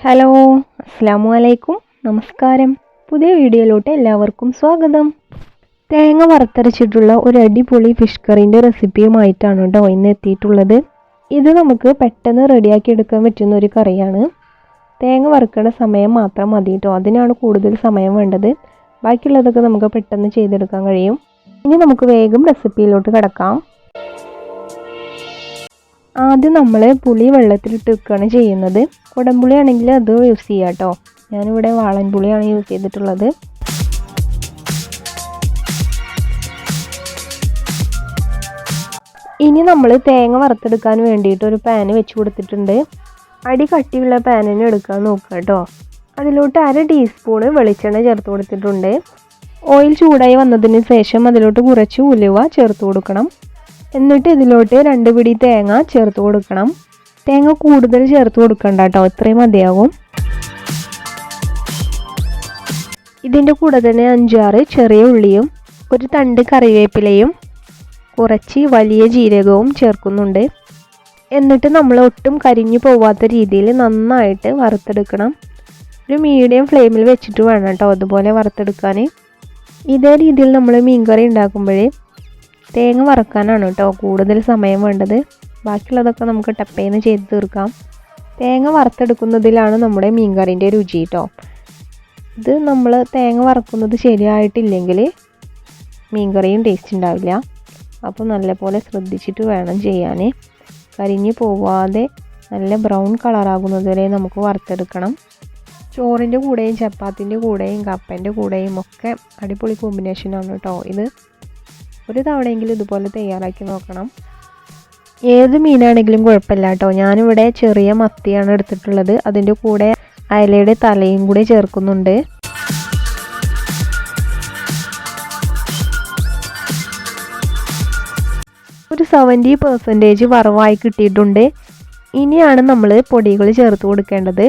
Hello, അസ്സലാമു അലൈക്കും, നമസ്കാരം. പുതിയ വീഡിയോയിലോട്ട് എല്ലാവർക്കും സ്വാഗതം. തേങ്ങ വറുത്തരച്ചിട്ടുള്ള ഒരു അടിപൊളി ഫിഷ് കറിൻ്റെ റെസിപ്പിയുമായിട്ടാണ് കേട്ടോ ഇന്ന് എത്തിയിട്ടുള്ളത്. ഇത് നമുക്ക് പെട്ടെന്ന് റെഡിയാക്കി എടുക്കാൻ പറ്റുന്ന ഒരു കറിയാണ്. തേങ്ങ വറുക്കേണ്ട സമയം മാത്രം മതി കേട്ടോ, അതിനാണ് കൂടുതൽ സമയം വേണ്ടത്. ബാക്കിയുള്ളതൊക്കെ നമുക്ക് പെട്ടെന്ന് ചെയ്തെടുക്കാൻ കഴിയും. ഇനി നമുക്ക് വേഗം റെസിപ്പിയിലോട്ട് കിടക്കാം. ആദ്യം നമ്മൾ പുളി വെള്ളത്തിലിട്ട് വെക്കുകയാണ് ചെയ്യുന്നത്. കുടംപുളി ആണെങ്കിൽ അത് യൂസ് ചെയ്യാം കേട്ടോ. ഞാനിവിടെ വാളൻ പുളിയാണ് യൂസ് ചെയ്തിട്ടുള്ളത്. ഇനി നമ്മൾ തേങ്ങ വറുത്തെടുക്കാൻ വേണ്ടിയിട്ട് ഒരു പാന് വെച്ച് കൊടുത്തിട്ടുണ്ട്. അടി കട്ടിയുള്ള പാനിന് എടുക്കാൻ നോക്കുക കേട്ടോ. അതിലോട്ട് 1/2 ടീസ്പൂണ് വെളിച്ചെണ്ണ ചേർത്ത് കൊടുത്തിട്ടുണ്ട്. ഓയിൽ ചൂടായി വന്നതിന് ശേഷം അതിലോട്ട് കുറച്ച് ഉലുവ ചേർത്ത് കൊടുക്കണം. എന്നിട്ട് ഇതിലോട്ട് 2 പിടി തേങ്ങ ചേർത്ത് കൊടുക്കണം. തേങ്ങ കൂടുതൽ ചേർത്ത് കൊടുക്കണ്ട കേട്ടോ, ഇത്രയും മതിയാകും. ഇതിൻ്റെ കൂടെ തന്നെ 5-6 ചെറിയ ഉള്ളിയും ഒരു തണ്ട് കറിവേപ്പിലയും കുറച്ച് വലിയ ജീരകവും ചേർക്കുന്നുണ്ട്. എന്നിട്ട് നമ്മൾ ഒട്ടും കരിഞ്ഞു പോവാത്ത രീതിയിൽ നന്നായിട്ട് വറുത്തെടുക്കണം. ഒരു മീഡിയം ഫ്ലെയിമിൽ വെച്ചിട്ട് വേണം കേട്ടോ അതുപോലെ വറുത്തെടുക്കാൻ. ഇതേ രീതിയിൽ നമ്മൾ മീൻകറി ഉണ്ടാക്കുമ്പോഴേ തേങ്ങ വറക്കാനാണ് കേട്ടോ കൂടുതൽ സമയം വേണ്ടത്. ബാക്കിയുള്ളതൊക്കെ നമുക്ക് ടപ്പേന്ന് ചെയ്ത് തീർക്കാം. തേങ്ങ വറുത്തെടുക്കുന്നതിലാണ് നമ്മുടെ മീൻകറിൻ്റെ രുചി കേട്ടോ. ഇത് നമ്മൾ തേങ്ങ വറക്കുന്നത് ശരിയായിട്ടില്ലെങ്കിൽ മീൻകറിയും ടേസ്റ്റ് ഉണ്ടാവില്ല. അപ്പോൾ നല്ലപോലെ ശ്രദ്ധിച്ചിട്ട് വേണം ചെയ്യാൻ. കരിഞ്ഞ് പോവാതെ നല്ല ബ്രൗൺ കളറാകുന്നത് വരെ നമുക്ക് വറുത്തെടുക്കണം. ചോറിൻ്റെ കൂടെയും ചപ്പാത്തിൻ്റെ കൂടെയും കപ്പൻ്റെ കൂടെയും ഒക്കെ അടിപൊളി കോമ്പിനേഷനാണ് കേട്ടോ ഇത്. ഒരു തവണയെങ്കിലും ഇതുപോലെ തയ്യാറാക്കി നോക്കണം. ഏത് മീനാണെങ്കിലും കുഴപ്പമില്ല കേട്ടോ. ഞാനിവിടെ ചെറിയ മത്തിയാണ് എടുത്തിട്ടുള്ളത്. അതിൻ്റെ കൂടെ അയലയുടെ തലയും കൂടി ചേർക്കുന്നുണ്ട്. ഒരു 70% വറവായി കിട്ടിയിട്ടുണ്ട്. ഇനിയാണ് നമ്മൾ പൊടികൾ ചേർത്ത് കൊടുക്കേണ്ടത്.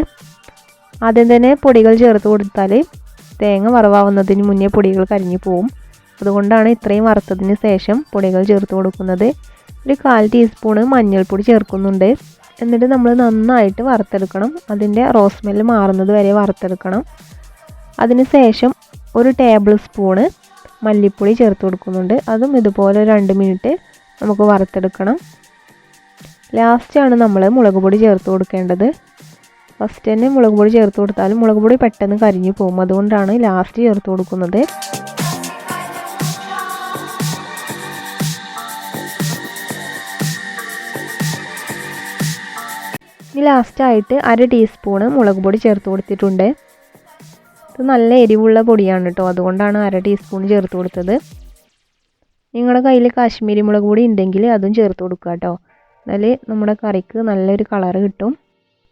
ആദ്യം തന്നെ പൊടികൾ ചേർത്ത് കൊടുത്താൽ തേങ്ങ വറവാവുന്നതിന് മുന്നേ പൊടികൾ കരിഞ്ഞു പോവും. അതുകൊണ്ടാണ് ഇത്രയും വറുത്തതിന് ശേഷം പൊടികൾ ചേർത്ത് കൊടുക്കുന്നത്. ഒരു 1/4 ടീസ്പൂണ് മഞ്ഞൾപ്പൊടി ചേർക്കുന്നുണ്ട്. എന്നിട്ട് നമ്മൾ നന്നായിട്ട് വറുത്തെടുക്കണം. അതിൻ്റെ റോസ് സ്മെല്ല് മാറുന്നത് വരെ വറുത്തെടുക്കണം. അതിന് ശേഷം ഒരു ടേബിൾ സ്പൂണ് മല്ലിപ്പൊടി ചേർത്ത് കൊടുക്കുന്നുണ്ട്. അതും ഇതുപോലെ 2 മിനിറ്റ് നമുക്ക് വറുത്തെടുക്കണം. ലാസ്റ്റാണ് നമ്മൾ മുളക് പൊടി ചേർത്ത് കൊടുക്കേണ്ടത്. ഫസ്റ്റ് തന്നെ മുളക് പൊടി ചേർത്ത് കൊടുത്താലും മുളക് പൊടി പെട്ടെന്ന് കരിഞ്ഞു പോകും. അതുകൊണ്ടാണ് ലാസ്റ്റ് ചേർത്ത് കൊടുക്കുന്നത്. ഇനി ലാസ്റ്റായിട്ട് 1/2 ടീസ്പൂണ് മുളക് പൊടി ചേർത്ത് കൊടുത്തിട്ടുണ്ട്. ഇത് നല്ല എരിവുള്ള പൊടിയാണ് കേട്ടോ, അതുകൊണ്ടാണ് 1/2 ടീസ്പൂൺ ചേർത്ത് കൊടുത്തത്. നിങ്ങളുടെ കയ്യിൽ കാശ്മീരി മുളക് പൊടി ഉണ്ടെങ്കിൽ അതും ചേർത്ത് കൊടുക്കുക കേട്ടോ. എന്നാൽ നമ്മുടെ കറിക്ക് നല്ലൊരു കളറ് കിട്ടും.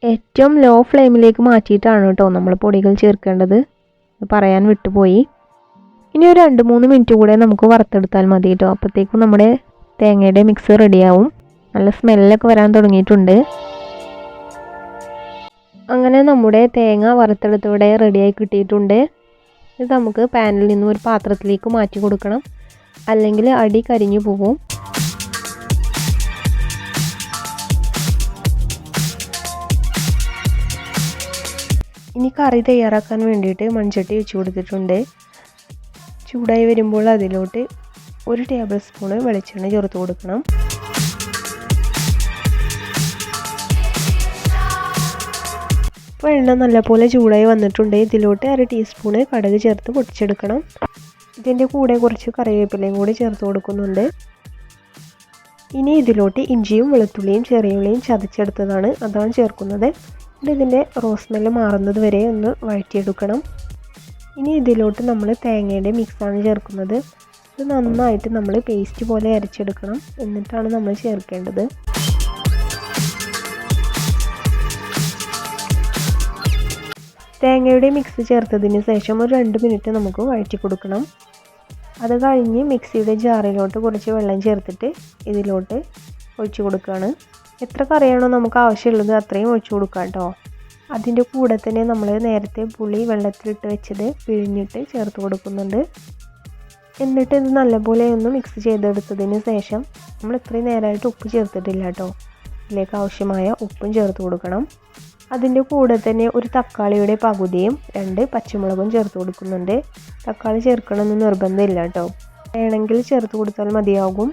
ഏറ്റവും ലോ ഫ്ലെയിമിലേക്ക് മാറ്റിയിട്ടാണ് കേട്ടോ നമ്മൾ പൊടികൾ ചേർക്കേണ്ടത്. പറയാൻ വിട്ടുപോയി. ഇനി ഒരു 2-3 മിനിറ്റ് കൂടെ നമുക്ക് വറുത്തെടുത്താൽ മതി കേട്ടോ. അപ്പോഴത്തേക്കും നമ്മുടെ തേങ്ങയുടെ മിക്സ് റെഡിയാവും. നല്ല സ്മെല്ലൊക്കെ വരാൻ തുടങ്ങിയിട്ടുണ്ട്. അങ്ങനെ നമ്മുടെ തേങ്ങ വറുത്തെടുത്തിവിടെ റെഡിയായി കിട്ടിയിട്ടുണ്ട്. ഇത് നമുക്ക് പാനിൽ നിന്നും ഒരു പാത്രത്തിലേക്ക് മാറ്റി കൊടുക്കണം, അല്ലെങ്കിൽ അടി കരിഞ്ഞു പോകും. ഇനി കറി തയ്യാറാക്കാൻ വേണ്ടിയിട്ട് മൺചട്ടി വെച്ച് കൊടുത്തിട്ടുണ്ട്. ചൂടായി വരുമ്പോൾ അതിലോട്ട് 1 ടേബിൾ സ്പൂണ് വെളിച്ചെണ്ണ ചേർത്ത് കൊടുക്കണം. എണ്ണ നല്ലപോലെ ചൂടായി വന്നിട്ടുണ്ട്. ഇതിലോട്ട് 1/2 ടീസ്പൂണ് കടുക് ചേർത്ത് പൊട്ടിച്ചെടുക്കണം. ഇതിൻ്റെ കൂടെ കുറച്ച് കറിവേപ്പിലയും കൂടി ചേർത്ത് കൊടുക്കുന്നുണ്ട്. ഇനി ഇതിലോട്ട് ഇഞ്ചിയും വെളുത്തുള്ളിയും ചെറിയ ഉള്ളിയും ചതച്ചെടുത്തതാണ്, അതാണ് ചേർക്കുന്നത്. ഇതിൻ്റെ റോസ് സ്മെല്ല് മാറുന്നത് വരെ ഒന്ന് വഴറ്റിയെടുക്കണം. ഇനി ഇതിലോട്ട് നമ്മൾ തേങ്ങയുടെ മിക്സാണ് ചേർക്കുന്നത്. ഇത് നന്നായിട്ട് നമ്മൾ പേസ്റ്റ് പോലെ അരച്ചെടുക്കണം. എന്നിട്ടാണ് നമ്മൾ ചേർക്കേണ്ടത്. തേങ്ങയുടെ മിക്സ് ചേർത്തതിന് ശേഷം ഒരു 2 മിനിറ്റ് നമുക്ക് വഴറ്റി കൊടുക്കണം. അത് കഴിഞ്ഞ് മിക്സിയുടെ ജാറിലോട്ട് കുറച്ച് വെള്ളം ചേർത്തിട്ട് ഇതിലോട്ട് ഒഴിച്ചു കൊടുക്കുകയാണ്. എത്ര കറിയാണോ നമുക്ക് ആവശ്യമുള്ളത് അത്രയും ഒഴിച്ചു കൊടുക്കാം കേട്ടോ. അതിൻ്റെ കൂടെ തന്നെ നമ്മൾ നേരത്തെ പുളി വെള്ളത്തിലിട്ട് വെച്ചത് പിഴിഞ്ഞിട്ട് ചേർത്ത് കൊടുക്കുന്നുണ്ട്. എന്നിട്ട് ഇത് നല്ലപോലെ ഒന്ന് മിക്സ് ചെയ്തെടുത്തതിന് ശേഷം നമ്മൾ ഇത്രയും നേരമായിട്ട് ഉപ്പ് ചേർത്തിട്ടില്ല കേട്ടോ. ഇതിലേക്ക് ആവശ്യമായ ഉപ്പും ചേർത്ത് കൊടുക്കണം. അതിൻ്റെ കൂടെ തന്നെ ഒരു തക്കാളിയുടെ പകുതിയും 2 പച്ചമുളകും ചേർത്ത് കൊടുക്കുന്നുണ്ട്. തക്കാളി ചേർക്കണമെന്ന് നിർബന്ധമില്ല കേട്ടോ, വേണമെങ്കിൽ ചേർത്ത് കൊടുത്താൽ മതിയാകും.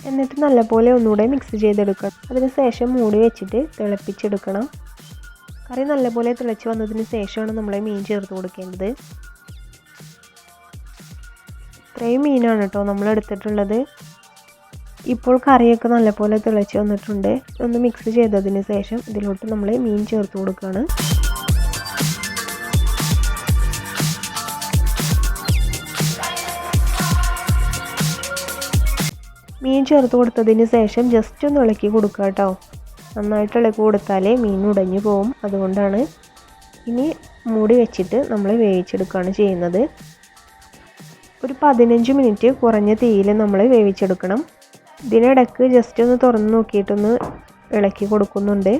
എന്നിട്ട് നല്ലപോലെ ഒന്നുകൂടെ മിക്സ് ചെയ്തെടുക്കണം. അതിനുശേഷം മൂടി വെച്ചിട്ട് തിളപ്പിച്ചെടുക്കണം. കറി നല്ലപോലെ തിളച്ച് വന്നതിന് ശേഷമാണ് നമ്മൾ മീൻ ചേർത്ത് കൊടുക്കേണ്ടത്. ഇത്രയും മീനാണ് കേട്ടോ നമ്മൾ എടുത്തിട്ടുള്ളത്. ഇപ്പോൾ കറിയൊക്കെ നല്ലപോലെ തിളച്ച് വന്നിട്ടുണ്ട്. ഒന്ന് മിക്സ് ചെയ്തതിന് ശേഷം ഇതിലോട്ട് നമ്മൾ മീൻ ചേർത്ത് കൊടുക്കുകയാണ്. മീൻ ചേർത്ത് കൊടുത്തതിന് ശേഷം ജസ്റ്റ് ഒന്ന് ഇളക്കി കൊടുക്കുക കേട്ടോ. നന്നായിട്ട് ഇളക്കി കൊടുത്താലേ മീൻ ഉടഞ്ഞു പോകും. അതുകൊണ്ടാണ്. ഇനി മൂടി വെച്ചിട്ട് നമ്മൾ വേവിച്ചെടുക്കുകയാണ് ചെയ്യുന്നത്. ഒരു 15 മിനിറ്റ് കുറഞ്ഞ തീയിൽ നമ്മൾ വേവിച്ചെടുക്കണം. ഇതിനിടയ്ക്ക് ജസ്റ്റ് ഒന്ന് തുറന്ന് നോക്കിയിട്ടൊന്ന് ഇളക്കി കൊടുക്കുന്നുണ്ട്.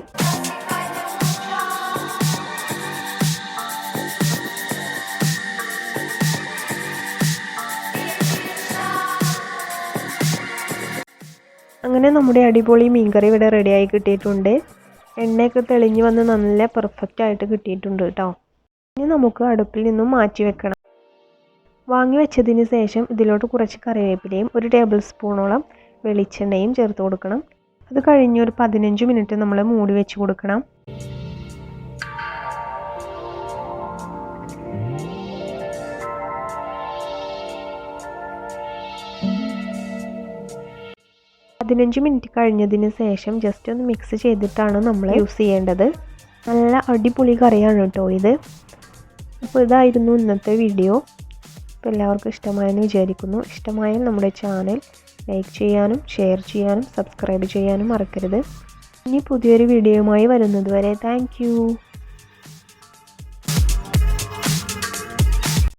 അങ്ങനെ നമ്മുടെ അടിപൊളി മീൻകറി ഇവിടെ റെഡിയായി കിട്ടിയിട്ടുണ്ട്. എണ്ണയൊക്കെ തെളിഞ്ഞ് വന്ന് നല്ല പെർഫെക്റ്റ് ആയിട്ട് കിട്ടിയിട്ടുണ്ട് കേട്ടോ. ഇനി നമുക്ക് അടുപ്പിൽ നിന്നും മാറ്റി വെക്കണം. വാങ്ങി വെച്ചതിന് ശേഷം ഇതിലോട്ട് കുറച്ച് കറിവേപ്പിലയും 1 ടേബിൾ സ്പൂണോളം വെളിച്ചെണ്ണയും ചേർത്ത് കൊടുക്കണം. അത് കഴിഞ്ഞ് ഒരു 15 മിനിറ്റ് നമ്മൾ മൂടി വെച്ച് കൊടുക്കണം. മിനിറ്റ് കഴിഞ്ഞതിന് ശേഷം ജസ്റ്റ് ഒന്ന് മിക്സ് ചെയ്തിട്ടാണ് നമ്മൾ യൂസ് ചെയ്യേണ്ടത്. നല്ല അടിപൊളി കറിയാണ് കേട്ടോ ഇത്. അപ്പോൾ ഇതായിരുന്നു ഇന്നത്തെ വീഡിയോ. അപ്പോൾ എല്ലാവർക്കും ഇഷ്ടമായെന്ന് വിചാരിക്കുന്നു. ഇഷ്ടമായാൽ നമ്മുടെ ചാനൽ ലൈക്ക് ചെയ്യാനും ഷെയർ ചെയ്യാനും സബ്സ്ക്രൈബ് ചെയ്യാനും മറക്കരുത്. ഇനി പുതിയൊരു വീഡിയോയുമായി വരുന്നത് വരെ താങ്ക് യു.